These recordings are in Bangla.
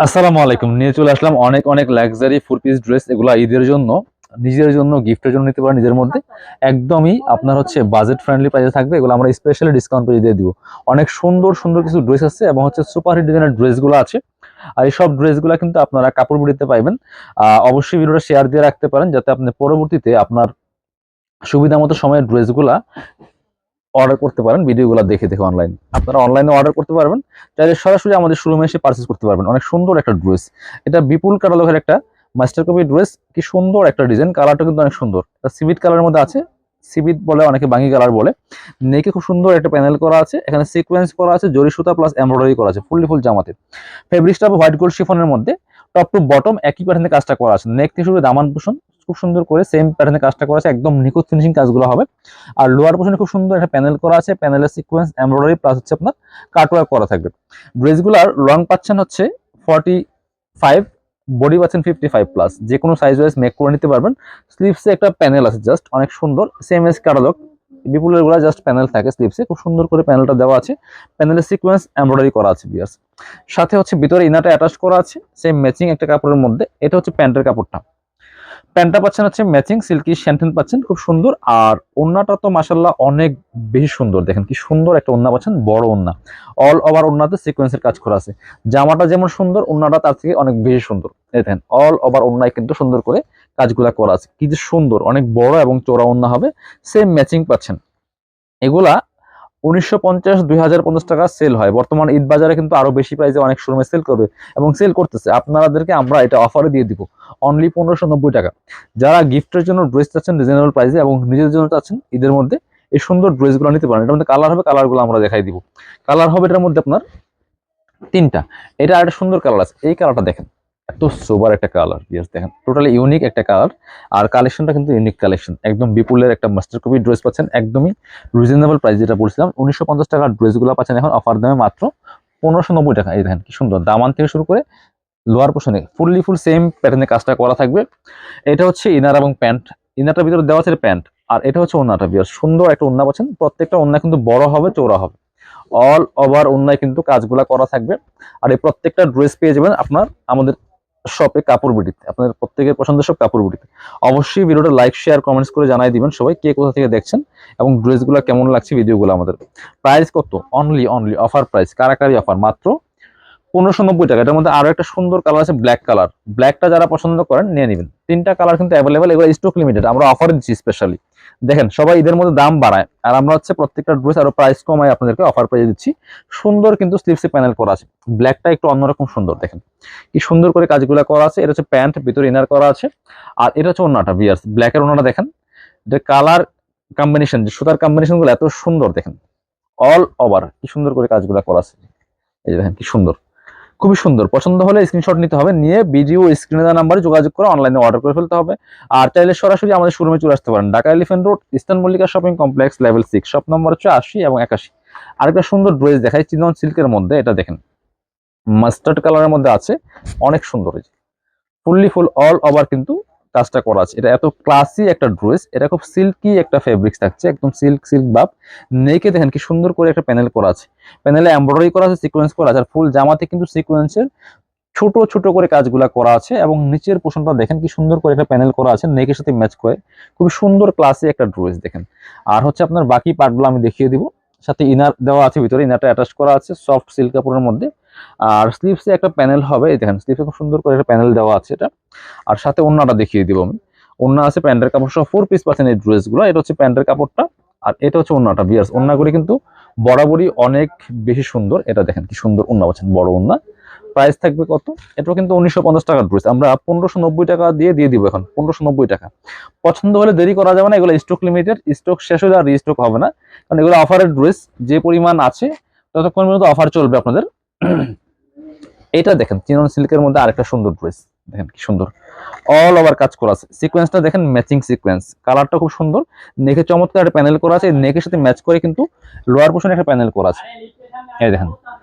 আসসালামু আলাইকুম। নিয়ে চলে আসলাম অনেক অনেক লাক্সারি ফোর পিস ড্রেস। এগুলো ঈদের জন্য, নিজের জন্য, গিফটের জন্য নিতে পারেন। নিজের মধ্যে একদমই আপনার হচ্ছে বাজেট ফ্রেন্ডলি প্রাইসে থাকবে। এগুলো আমরা স্পেশালি ডিসকাউন্ট পেয়ে দিয়ে দিব। অনেক সুন্দর সুন্দর কিছু ড্রেস আছে এবং হচ্ছে সুপার হিট ডিজাইনের ড্রেসগুলো আছে। আর এই সব ড্রেসগুলো কিন্তু আপনারা কাপড় বিড়িতে পাইবেন। অবশ্যই ভিডিওটা শেয়ার দিয়ে রাখতে পারেন যাতে আপনি পরবর্তীতে আপনার সুবিধা মতো সময়ের ড্রেসগুলা অর্ডার করতে পারেন। ভিডিওগুলো দেখে দেখে অনলাইন আপনারা অনলাইনে অর্ডার করতে পারবেন, চাইলে সরাসরি আমাদের শোরুমে এসে পারচেজ করতে পারবেন। অনেক সুন্দর একটা ড্রেস, এটা বিপুল কাটালঘের একটা মাস্টার কপি ড্রেস। কি সুন্দর একটা ডিজাইন, কালারটা কিন্তু অনেক সুন্দর। এটা সিভিট কালারের মধ্যে আছে, সিভিট বলে অনেকে, বাঙ্গি কালার বলে। নেকে খুব সুন্দর একটা প্যানেল করা আছে, এখানে সিকোয়েন্স করা আছে, জরি সুতা প্লাস এমব্রয়ডারি করা আছে ফুল জামাতে। ফেব্রিক্সটা হোয়াইট গোল্ড শিফনের মধ্যে, টপ টু বটম একই প্যাটার্নে কাজটা করা আছে। নেক থেকে শুরু দামান পোষণ খুব সুন্দর করে সেম প্যাটার্নে কাজটা করা আছে, একদম নিখুঁত ফিনিশিং কাজগুলো হবে। আর লোয়ার পোর্শনে খুব সুন্দর একটা প্যানেল করা আছে, প্যানেলের সিকোয়েন্স এমব্রয়ডারি প্লাস হচ্ছে আপনার কাটওয়ার্ক করা থাকবে। ড্রেসগুলোর লং পাচ্ছেন হচ্ছে 45, বডি পাচ্ছেন 55+। যে কোনো সাইজ ওয়াইজ মেক করে নিতে পারবেন। স্লিভসে একটা প্যানেল আছে জাস্ট, অনেক সুন্দর, সেম এস ক্যাটালগ। বিপুলের গুলা জাস্ট প্যানেল থাকে স্লিভসে, খুব সুন্দর করে প্যানেলটা দেওয়া আছে। প্যানেলের সিকোয়েন্স এমব্রয়ডারি করা আছে বিয়াস। সাথে হচ্ছে ভিতরে ইনারটা অ্যাটাচ করা আছে সেম ম্যাচিং একটা কাপড়ের মধ্যে। এটা হচ্ছে প্যান্টের কাপড়টা। প্যান্টটা পাচ্ছেন হচ্ছে ম্যাচিং সিল্কি শ্যান্টেন পাচ্ছেন, খুব সুন্দর। আর ওন্নাটা তো মাশাল্লাহ অনেক বেশি সুন্দর, দেখেন কি সুন্দর একটা ওন্না পাচ্ছেন, বড় ওন্না। অল ওভার ওন্নাতে সিকোয়েন্সের কাজ করা আছে। জামাটা যেমন সুন্দর, ওন্নাটা তার থেকে অনেক বেশি সুন্দর। এই দেখেন অল ওভার ওন্নায় কিন্তু সুন্দর করে কাজগুলা করা আছে, কি যে সুন্দর, অনেক বড় এবং চওড়া ওন্না হবে। সেম ম্যাচিং পাচ্ছেন। এগুলা 1950, 2050 টাকা সেল হয়। বর্তমান ঈদ বাজারে কিন্তু আরো বেশি প্রাইসে অনেক শোরুমে সেল করবে এবং সেল করতেছে। আপনাদেরকে আমরা এটা অফারে দিয়ে দিব অনলি 1590 টাকা। যারা গিফটের জন্য ড্রেস চাচ্ছেন রিজনেবল প্রাইসে এবং নিজের জন্য চাচ্ছেন ঈদের মধ্যে, এই সুন্দর ড্রেসগুলো নিতে পারেন। এটার মধ্যে কালার হবে, কালারগুলো আমরা দেখাই দিব। কালার হবে এটার মধ্যে আপনার তিনটা। এটা একটা সুন্দর কালার আছে, এই কালারটা দেখেন, এত সোবার একটা কালার। ইয়েস দেখেন, টোটালি ইউনিক একটা কালার। আর কালেকশনটা কিন্তু ইউনিক কালেকশন, একদম বিপুলের একটা মাস্টার কপি ড্রেস পাচ্ছেন একদমই রিজনেবল প্রাইস। যেটা বলছিলাম 1950 টাকার ড্রেসগুলো পাচ্ছেন এখন অফার দামে মাত্র 1590 টাকা। এই দেখেন কি সুন্দর, দামান থেকে শুরু করে লোয়ার পোর্শনে ফুল সেম প্যাটার্নে কাজটা করা থাকবে। এটা হচ্ছে ইনার এবং প্যান্ট। ইনারটার ভিতরে দেওয়া আছে প্যান্ট। আর এটা হচ্ছে ওন্নাটা। বিয়ার সুন্দর একটা ওন্না পাচ্ছেন, প্রত্যেকটা ওন্না কিন্তু বড় হবে, চওড়া হবে। অল ওভার ওন্নায় কিন্তু কাজগুলা করা থাকবে। আর এই প্রত্যেকটা ড্রেস পেয়ে যাবেন আপনার আমাদের শপে কাপড় বিডিতে, আপনাদের প্রত্যেকের পছন্দের সব কাপড় বিডিতে। অবশ্যই ভিডিওটা লাইক শেয়ার কমেন্টস করে জানাই দিবেন সবাই কে কোথা থেকে দেখছেন এবং ড্রেসগুলো কেমন লাগছে ভিডিওগুলো আমাদের। প্রাইস কত? অনলি অনলি অফার প্রাইস, কারাকারি অফার, মাত্র 1590 টাকা। এটার মধ্যে আরো একটা সুন্দর কালার আছে, ব্ল্যাক কালার। ব্ল্যাকটা যারা পছন্দ করেন নিয়ে নেবেন। তিনটা কালার কিন্তু অ্যাভেলেবেল, এগুলো স্টক লিমিটেড, আমরা অফার দিচ্ছি স্পেশালি। দেখেন সবাই ঈদের মধ্যে দাম বাড়ায়, আর আমরা হচ্ছে প্রত্যেকটা ড্রেস আরো প্রাইস কমায় আপনাদেরকে অফার প্রাইস দিচ্ছি। সুন্দর কিন্তু স্লিভসে প্যানেল করা আছে। ব্ল্যাকটা একটু অন্যরকম সুন্দর, দেখেন কি সুন্দর করে কাজগুলো করা আছে। এটা হচ্ছে প্যান্ট, ভিতরে ইনার করা আছে। আর এটা হচ্ছে ওন্নাটা বিয়ার্স, ব্ল্যাকের ওন্নাটা দেখেন। এটা কালার কম্বিনেশন, যে সুতার কম্বিনেশন গুলো এত সুন্দর, দেখেন অল ওভার কি সুন্দর করে কাজগুলো করা আছে। এই দেখেন কি সুন্দর, খুবই সুন্দর। পছন্দ হলে স্ক্রিনশট নিতে হবে, নিয়ে ভিডিও স্ক্রিনে দেওয়া নাম্বারে যোগাযোগ করে অনলাইনে অর্ডার করে ফেলতে হবে। আর চাইলে সরাসরি আমাদের শোরুমে চলে আসতে পারেন, Dhaka elephant road, eastern Mallika shopping complex, level 6, shop number হচ্ছে 80 এবং 81। আরেকটা সুন্দর ড্রেস দেখাই, চিনন সিল্কের মধ্যে। এটা দেখেন মাস্টার্ড কালারের মধ্যে আছে, অনেক সুন্দর। ফুল অল ওভার কিন্তু কাজটা করা আছে। এটা এত ক্লাসি একটা ড্রেস, এটা খুব সিল্কি একটা ফেব্রিক্স থাকছে, একদম সিল্ক সিল্ক ভাব। নেকে দেখেন কি সুন্দর করে একটা প্যানেল করা আছে, প্যানেলে এমব্রয়ডারি করা আছে, সিকোয়েন্স করা আছে। আর ফুল জামাতে কিন্তু সিকোয়েন্সের ছোট ছোট করে কাজগুলা করা আছে এবং নিচের পোর্শনটা দেখেন কি সুন্দর করে একটা প্যানেল করা আছে নেকের সাথে ম্যাচ করে। খুবই সুন্দর ক্লাসি একটা ড্রেস দেখেন। আর হচ্ছে আপনার বাকি পার্টগুলো আমি দেখিয়ে দিব। সাথে ইনার দেওয়া আছে, ভিতরে ইনারটা অ্যাটাচ করা আছে সফট সিল্ক কাপড়ের মধ্যে। আর স্লিভসে একটা প্যানেল হবে, এই দেখেন স্লিভসে খুব সুন্দর করে একটা প্যানেল দেওয়া আছে এটা। আর সাথে ওন্নাটা দেখিয়ে দিব আমি। ওন্না আছে, প্যান্টের কাপড় সহ 4 পিস পাচ্ছেন এই ড্রেসগুলো। এটা হচ্ছে প্যান্টের কাপড়টা, আর এটা হচ্ছে ওন্নাটা। বিয়ার্স ওন্নাগুলি কিন্তু বরাবরই অনেক বেশি সুন্দর। এটা দেখেন কি সুন্দর ওন্না পাচ্ছেন, বড় ওন্না। প্রাইস থাকবে কত? এটাও কিন্তু 1950 টাকার ড্রেস, আমরা 1590 টাকা দিয়ে দিব এখন 1590 টাকা। পছন্দ হলে দেরি করা যাবে না, এগুলো স্টক লিমিটেড, স্টক শেষ হলে আর রিস্টক হবে না। কারণ এগুলো অফারের ড্রেস, যে পরিমাণ আছে ততক্ষণ পর্যন্ত অফার চলবে আপনাদের। এটা দেখেন চিনন সিল্কের মধ্যে আরেকটা সুন্দর ড্রেস, দেখেন কি সুন্দর অল ওভার কাজ করা আছে। সিকোয়েন্সটা দেখেন ম্যাচিং সিকোয়েন্স, কালারটা খুব সুন্দর। নেকে চমৎকার একটা প্যানেল করা আছে, নেকের সাথে ম্যাচ করে কিন্তু লোয়ার পোর্শনে একটা প্যানেল করা আছে। এই দেখেন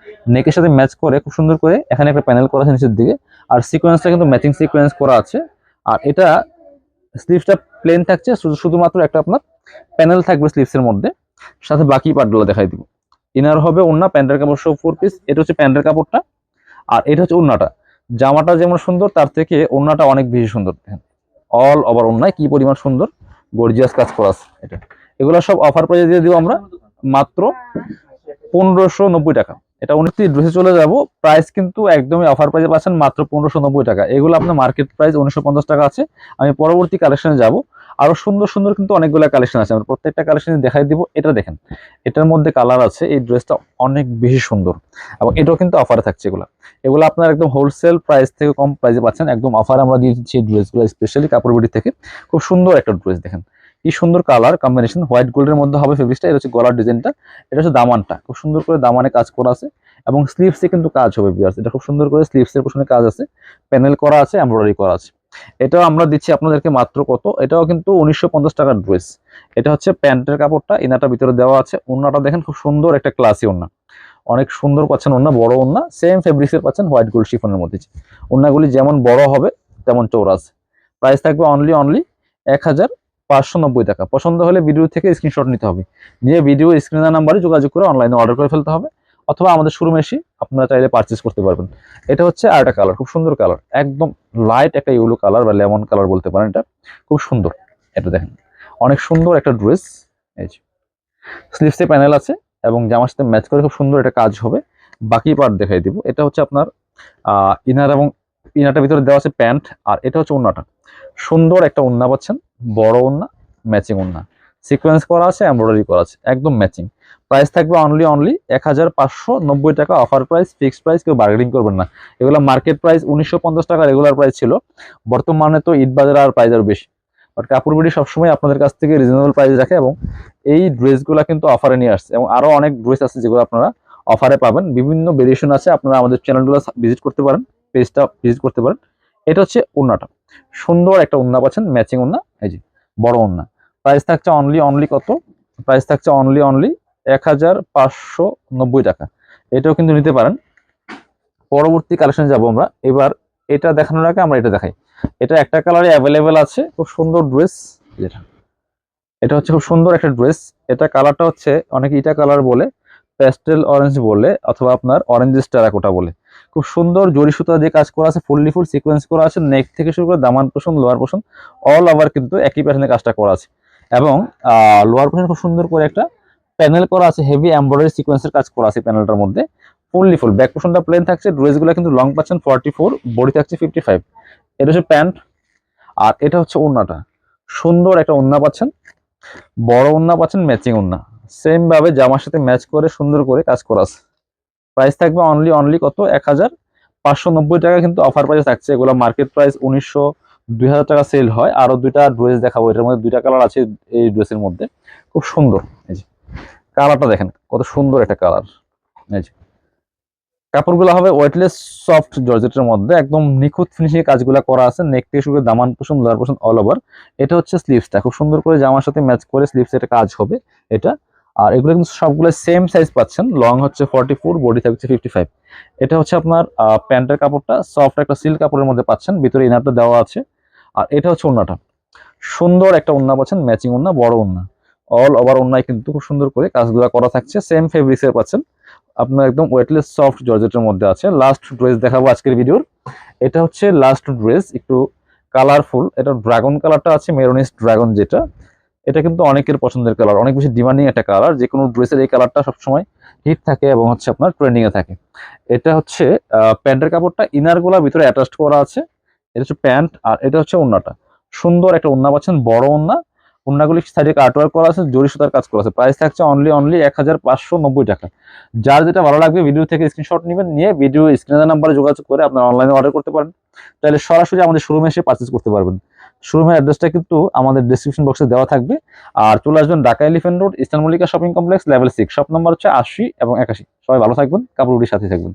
নেকের সাথে ম্যাচ করে খুব সুন্দর করে এখানে একটা প্যানেল করা আছে নিচের দিকে। আর সিকোয়েন্সটা কিন্তু ম্যাচিং সিকোয়েন্স করা আছে। আর এটা স্লিভসটা প্লেন থাকছে, শুধুমাত্র একটা আপনার প্যানেল থাকবে স্লিভসের মধ্যে। সাথে বাকি পার্টগুলো দেখাই দিব। ইনার হবে ওন্না, প্যান্টের কাপড় সহ 4 পিস। এটা হচ্ছে প্যান্টের কাপড়টা, আর এটা হচ্ছে ওন্নাটা। জামাটা যেমন সুন্দর তার থেকে ওড়নাটা অনেক বেশি সুন্দর। দেখেন অল ওভার ওড়নায় কি পরিমাণ সুন্দর গর্জিয়াস কাজ করা আছে। এটা এগুলো সব অফার প্রাইসে দিয়ে দিব আমরা মাত্র 1590 টাকা। এটা অনেকটি ড্রেসে চলে যাব, প্রাইস কিন্তু একদমই অফার প্রাইসে পাচ্ছেন মাত্র 1590 টাকা। এগুলো আপনার মার্কেট প্রাইস 1950 টাকা আছে। আমি পরবর্তী কালেকশনে যাব, আরো সুন্দর সুন্দর কিন্তু অনেকগুলো কালেকশন আছে, আমরা প্রত্যেকটা কালেকশন দেখাই দিব। এটা দেখেন, এটার মধ্যে কালার আছে, এই ড্রেসটা অনেক বেশি সুন্দর এবং এটাও কিন্তু অফারে থাকছে। এগুলো এগুলো আপনার একদম হোলসেল প্রাইস থেকে কম প্রাইসে পাচ্ছেন, একদম অফার আমরা দিয়ে দিচ্ছি এই ড্রেসগুলো, স্পেশালি কাপড় বিডি থেকে। খুব সুন্দর একটা ড্রেস, দেখেন কি সুন্দর কালার কম্বিনেশন, হোয়াইট গোল্ডের মধ্যে হবে ফেব্রিক্সটা। এটা হচ্ছে গলার ডিজাইনটা, এটা হচ্ছে দামানটা, খুব সুন্দর করে দামানে কাজ করা আছে এবং স্লিভসে কিন্তু কাজ হবে ভিউয়ার্স। এটা খুব সুন্দর করে স্লিভসের পেছনে কাজ আছে, প্যানেল করা আছে, এমব্রয়ডারি করা আছে। এটাও আমরা দিচ্ছি আপনাদেরকে মাত্র কত, এটাও কিন্তু 1950 টাকার ড্রেস। এটা হচ্ছে প্যান্টের কাপড়টা, ইনারটা ভিতরে দেওয়া আছে। ওড়নাটা দেখেন খুব সুন্দর একটা ক্লাসি ওড়না, অনেক সুন্দর পাচ্ছেন ওড়না, বড় ওড়না, সেম ফেব্রিক্সের পাচ্ছেন হোয়াইট গোল্ড শিফনের মধ্যে। ওড়নাগুলি যেমন বড় হবে তেমন চৌড়া আছে। প্রাইস থাকবে অনলি 1590 টাকা। পছন্দ হলে ভিডিও থেকে স্ক্রিনশট নিতে হবে, নিয়ে ভিডিও স্ক্রিনের নাম্বারে যোগাযোগ করে অনলাইনে অর্ডার করে ফেলতে হবে, অথবা আমাদের শোরুমে এসে আপনারা চাইলে পারচেস করতে পারবেন। এটা হচ্ছে আরেকটা কালার, খুব সুন্দর কালার, একদম লাইট একটা ইয়েলো কালার বা লেমন কালার বলতে পারেন। এটা খুব সুন্দর, এটা দেখেন অনেক সুন্দর একটা ড্রেস। এই যে স্লিভসে প্যানেল আছে এবং জামার সাথে ম্যাচ করে খুব সুন্দর একটা কাজ হবে। বাকি পার্ট দেখাই দিব। এটা হচ্ছে আপনার ইনার এবং ইনারটার ভিতরে দেওয়া আছে প্যান্ট, আর এটা হচ্ছে ওড়নাটা। সুন্দর একটা ওড়না পাচ্ছেন, বড় ওড়না, ম্যাচিং ওড়না, সিকোয়েন্স করা আছে, এমব্রয়ডারি করা আছে, একদম ম্যাচিং। প্রাইস থাকবে অনলি 1590 টাকা, অফার প্রাইস, ফিক্সড প্রাইস, কেউ বার্গেনিং করবেন না। এগুলো মার্কেট প্রাইস 1950 টাকা রেগুলার প্রাইস ছিল, বর্তমানে তো ঈদ বাজারে আর প্রাইস আরো বেশি। বাট কাপড় বিডি সবসময় আপনাদের কাছ থেকে রিজনেবল প্রাইস রাখে এবং এই ড্রেসগুলো কিন্তু অফারে নিয়ে আসছে, এবং আরো অনেক ড্রেস আছে যেগুলো আপনারা অফারে পাবেন, বিভিন্ন ভেরিয়েশন আছে। আপনারা আমাদের চ্যানেলগুলো ভিজিট করতে পারেন, পেজটা ভিজিট করতে পারেন। এটা হচ্ছে ওড়নাটা, সুন্দর একটা ওড়না পাচ্ছেন, ম্যাচিং ওড়না, এই যে বড় ওড়না। প্রাইস থাকছে অনলি কত, প্রাইস থাকছে অনলি 1590 টাকা। এটাও কিন্তু নিতে পারেন। পরবর্তী কালেকশনে যাব আমরা এবার। এটা দেখানোর আগে আমরা এটা দেখাই। এটা একটা কালারে অ্যাভেলেবেল আছে, খুব সুন্দর ড্রেস। যেটা এটা হচ্ছে খুব সুন্দর একটা ড্রেস। এটা কালারটা হচ্ছে অনেকে ইটা কালার বলে, প্যাস্টেল অরেঞ্জ বলে, অথবা আপনার অরেঞ্জ টেরাকোটা বলে। খুব সুন্দর জরি সুতা দিয়ে কাজ করা আছে, ফুললি ফুল সিকোয়েন্স করা আছে, নেক থেকে শুরু করে দামান পোষণ, লোয়ার পোষণ, অল ওভার কিন্তু একই প্যাটার্নে কাজটা করা আছে। এবং লোয়ার পোষণ খুব সুন্দর করে একটা প্যানেল করা আছে, হেভি এমব্রয়ডারি সিকোয়েন্সের কাজ করা আছে প্যানেলটার মধ্যে। ফুললি ফুল ব্যাক পোষণটা প্লেন থাকছে, ড্রেসগুলো কিন্তু লং পাচ্ছেন 44, বডি থাকছে 55। এটা হচ্ছে প্যান্ট, আর এটা হচ্ছে ওড়নাটা। সুন্দর একটা ওড়না পাচ্ছেন, বড় ওড়না পাচ্ছেন, ম্যাচিং ওড়না, সেম ভাবে জামার সাথে ম্যাচ করে সুন্দর করে কাজ করা আছে। প্রাইস থাকবে অনলি কত, 1590 টাকা, কিন্তু অফার প্রাইস থাকছে। এগুলো মার্কেট প্রাইস 2000 টাকা সেল হয়। আরো দুইটা ড্রেস দেখাবো, এটার মধ্যে দুইটা কালার আছে এই ড্রেসের মধ্যে, খুব সুন্দর। এই যে কালারটা দেখেন কত সুন্দর একটা কালার। এই যে কাপড়গুলো হবে ওয়েটলেস সফট জর্জেটের মধ্যে, একদম নিখুঁত ফিনিশিং কাজগুলো করা আছে, নেক থেকে শুরু করে দামান পোষণ, লোয়ার পোষণ, অল ওভার। এটা হচ্ছে স্লিভসটা, খুব সুন্দর করে জামার সাথে ম্যাচ করে স্লিভস এটা কাজ হবে এটা। আর এগুলো কিন্তু সবগুলো সেম সাইজ পাচ্ছেন, লং হচ্ছে 44, বডি থাকছে 55। এটা হচ্ছে আপনার প্যান্টের কাপড়টা, সফট একটা সিল্ক কাপড়ের মধ্যে পাচ্ছেন, ভিতরে ইনারটা দেওয়া আছে। আর এটা হচ্ছে ওড়নাটা, সুন্দর একটা ওড়না পাচ্ছেন, ম্যাচিং ওড়না, বড় ওড়না, অল ওভার ওড়নায় কিন্তু খুব সুন্দর করে কাজগুলো করা থাকছে, সেম ফেব্রিক্সের পাচ্ছেন আপনার, একদম ওয়েটলেস সফট জর্জেটের মধ্যে আছে। লাস্ট ড্রেস দেখাবো আজকের ভিডিওর। এটা হচ্ছে লাস্ট ড্রেস, একটু কালারফুল। এটা ড্রাগন কালারটা আছে, মেরোনিস ড্রাগন যেটা, এটা কিন্তু অনেকের পছন্দের কালার, অনেক বেশি ডিমান্ডিং একটা কালার। যে কোনো ড্রেসের এই কালারটা সবসময় হিট থাকে এবং হচ্ছে আপনার ট্রেন্ডিং এ থাকে। এটা হচ্ছে প্যান্টের কাপড়টা, ইনার গুলা ভিতরে অ্যাটাচড করা আছে। এটা হচ্ছে প্যান্ট, আর এটা হচ্ছে ওড়নাটা। সুন্দর একটা ওড়না পাচ্ছেন, বড় ওড়না, ওড়নাগুলি সাইডে কাটওয়ার্ক করা আছে, জরি সুতার কাজ করা আছে। প্রাইস থাকছে অনলি 1590 টাকা। যার যেটা ভালো লাগবে ভিডিও থেকে স্ক্রিনশট নেবেন, নিয়ে ভিডিও স্ক্রিনের নাম্বারে যোগাযোগ করে আপনারা অনলাইনে অর্ডার করতে পারেন। তাহলে সরাসরি আমাদের শোরুমে এসে পারচেজ করতে পারবেন। শোরুমের অ্যাড্রেসটা কিন্তু আমাদের ডেসক্রিপশন বক্সে দেওয়া থাকবে। আর চলে আসবেন Dhaka elephant road, eastern Mallika shopping complex, level 6, shop number হচ্ছে 80 এবং 81। সবাই ভালো থাকবেন, কাপড় সাথে থাকবেন।